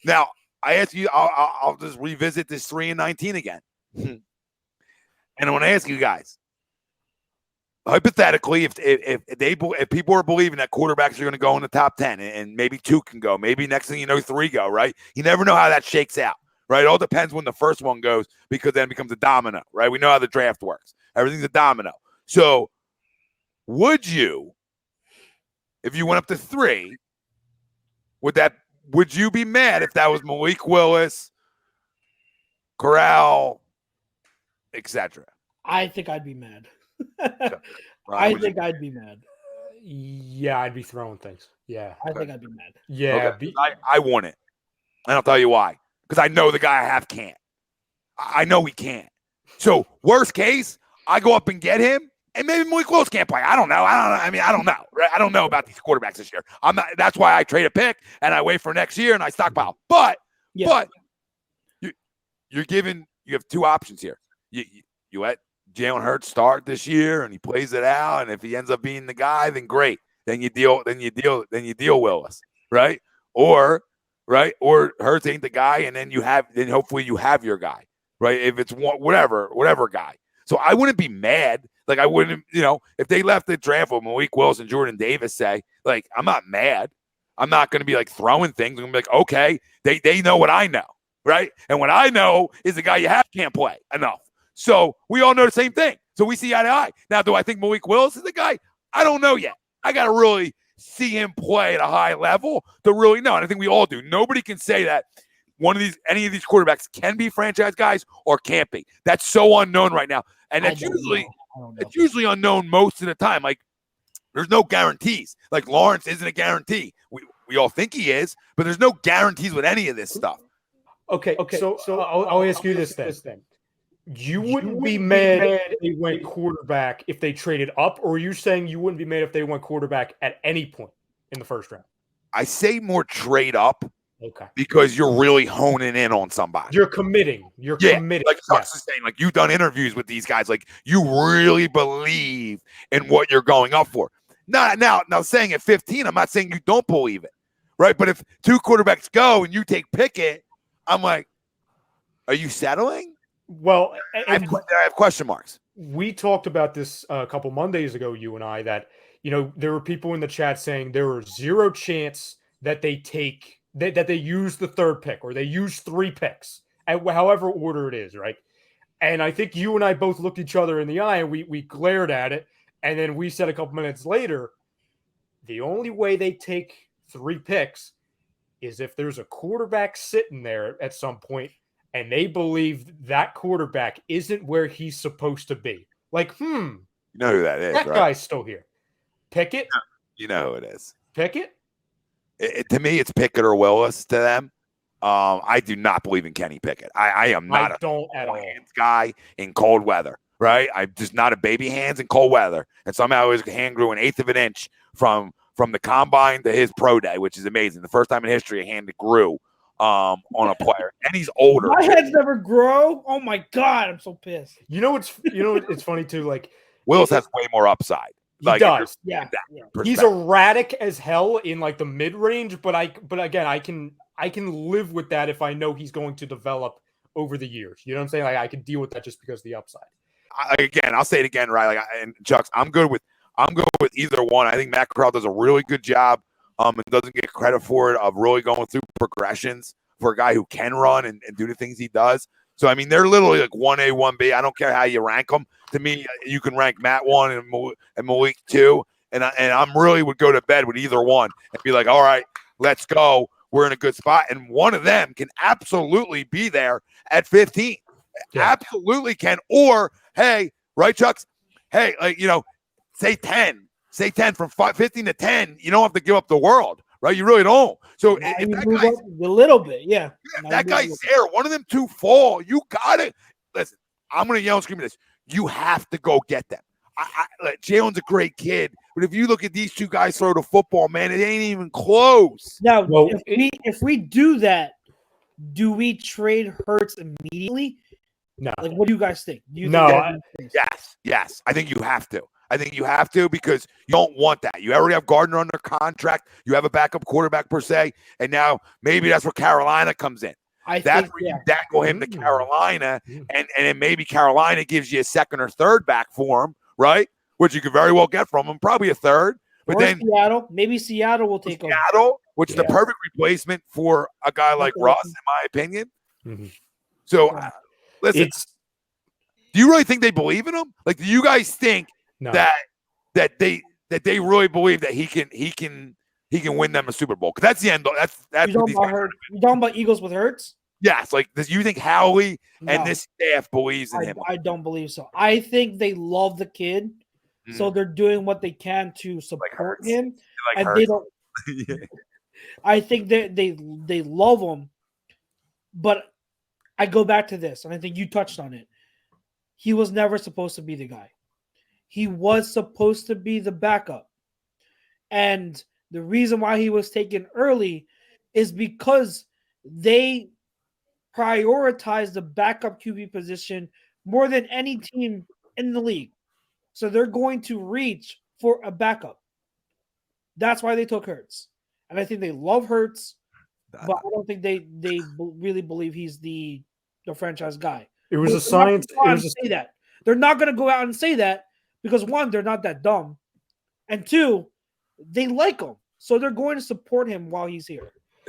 Now, I ask you, I'll just revisit this 3-19 again. And I want to ask you guys, hypothetically, if people are believing that quarterbacks are going to go in the top 10 and maybe 2 can go, maybe next thing you know, 3 go, right? You never know how that shakes out, right? It all depends when the first one goes, because then it becomes a domino, right? We know how the draft works. Everything's a domino. So would you, if you went up to 3, would you be mad if that was Malik Willis, Corral, etc.? I think I'd be mad. Right, I think I'd be mad. Yeah, I'd be throwing things. Yeah. I think I'd be mad. Yeah. Okay. I want it. And I'll tell you why. Because I know the guy I have can't. I know he can't. So worst case, I go up and get him, and maybe Malik Willis can't play. I don't know. I don't know. Right? I don't know about these quarterbacks this year. I'm not. That's why I trade a pick and I wait for next year and I stockpile. But you're given. You have 2 options here. You let Jalen Hurts start this year and he plays it out, and if he ends up being the guy, then great. Then you deal Willis, right? Or Hurts ain't the guy, and then hopefully you have your guy, right? If it's whatever guy. So I wouldn't be mad. Like I wouldn't, if they left the draft with Malik Willis and Jordan Davis, say, like, I'm not mad. I'm not going to be like throwing things. I'm going to be like, okay, they know what I know, right? And what I know is the guy you have can't play enough. So we all know the same thing. So we see eye to eye. Now, do I think Malik Willis is the guy? I don't know yet. I got to really see him play at a high level to really know. And I think we all do. Nobody can say that any of these quarterbacks can be franchise guys or can't be. That's so unknown right now. And it's usually unknown most of the time. Like, there's no guarantees. Like, Lawrence isn't a guarantee. We all think he is, but there's no guarantees with any of this stuff. Okay. So I'll ask you this then. You wouldn't be mad if they went quarterback if they traded up, or are you saying you wouldn't be mad if they went quarterback at any point in the first round? I say more trade up. Okay. Because you're really honing in on somebody. You're committing. Committing. Like Chuck's is saying, like, you've done interviews with these guys. Like, you really believe in what you're going up for. Now saying at 15, I'm not saying you don't believe it, right? But if 2 quarterbacks go and you take Pickett, I'm like, are you settling? Well, I have question marks. We talked about this a couple Mondays ago, you and I, that, there were people in the chat saying there was 0 chance that they take that they use the 3rd pick, or they use 3 picks, however order it is, right? And I think you and I both looked each other in the eye and we glared at it, and then we said a couple minutes later, the only way they take 3 picks is if there's a quarterback sitting there at some point and they believe that quarterback isn't where he's supposed to be. Like, you know who that is, that right? guy's still here. Pickett? You know who it is. Pickett? To me, it's Pickett or Willis to them. I do not believe in Kenny Pickett. I am not a hands guy in cold weather, right? I'm just not a baby hands in cold weather. And somehow his hand grew 1/8 of an inch from the combine to his pro day, which is amazing. The first time in history a hand grew on a player. And he's older. My hands never grow. Oh my God, I'm so pissed. It's funny too, like Willis has way more upside. He does. Yeah. He's erratic as hell in like the mid-range, but again, I can live with that if I know he's going to develop over the years. You know what I'm saying? Like, I can deal with that just because of the upside. I'll say it again, right? Like, and Chucks, I'm good with either one. I think Matt Corral does a really good job, and doesn't get credit for it, of really going through progressions for a guy who can run and do the things he does. So, I mean, they're literally like 1A, 1B. I don't care how you rank them. To me, you can rank Matt 1 and Malik 2. And I'm really would go to bed with either one and be like, all right, let's go. We're in a good spot. And one of them can absolutely be there at 15. Yeah. Absolutely can. Or, hey, right, Chucks? Hey, say 10. Say 10 from 15 to 10. You don't have to give up the world. Right, you really don't. So if that guy's a little bit, yeah. That guy's there. One of them 2 fall. You got it. Listen, I'm gonna yell and scream at this. You have to go get them. Jalen's a great kid, but if you look at these 2 guys throw the football, man, it ain't even close. Now, if we do that, do we trade Hurts immediately? No. Like, what do you guys think? Yes. I think you have to. I think you have to because you don't want that. You already have Gardner under contract. You have a backup quarterback per se, and now maybe that's where Carolina comes in. That's where you dangle him to Carolina, and then maybe Carolina gives you a second or third back for him, right? Which you could very well get from him, probably a third. But or then maybe Seattle will take over. Seattle, which is the perfect replacement for a guy like Russ, in my opinion. So, listen, do you really think they believe in him? Like, do you guys think that they really believe that he can win them a Super Bowl? Because that's the end. That's you talking about Eagles with Hurts? Yes. Like, do you think Howie and this staff believes in him? I don't believe so. I think they love the kid, so they're doing what they can to support him. And they don't. I think they love him, but I go back to this, and I think you touched on it. He was never supposed to be the guy. He was supposed to be the backup. And the reason why he was taken early is because they prioritized the backup QB position more than any team in the league. So they're going to reach for a backup. That's why they took Hurts. And I think they love Hurts, but I don't think they really believe he's the franchise guy. It was a science. Say that. They're not going to go out and say that because, one, they're not that dumb. And two, they like him. So they're going to support him while he's here.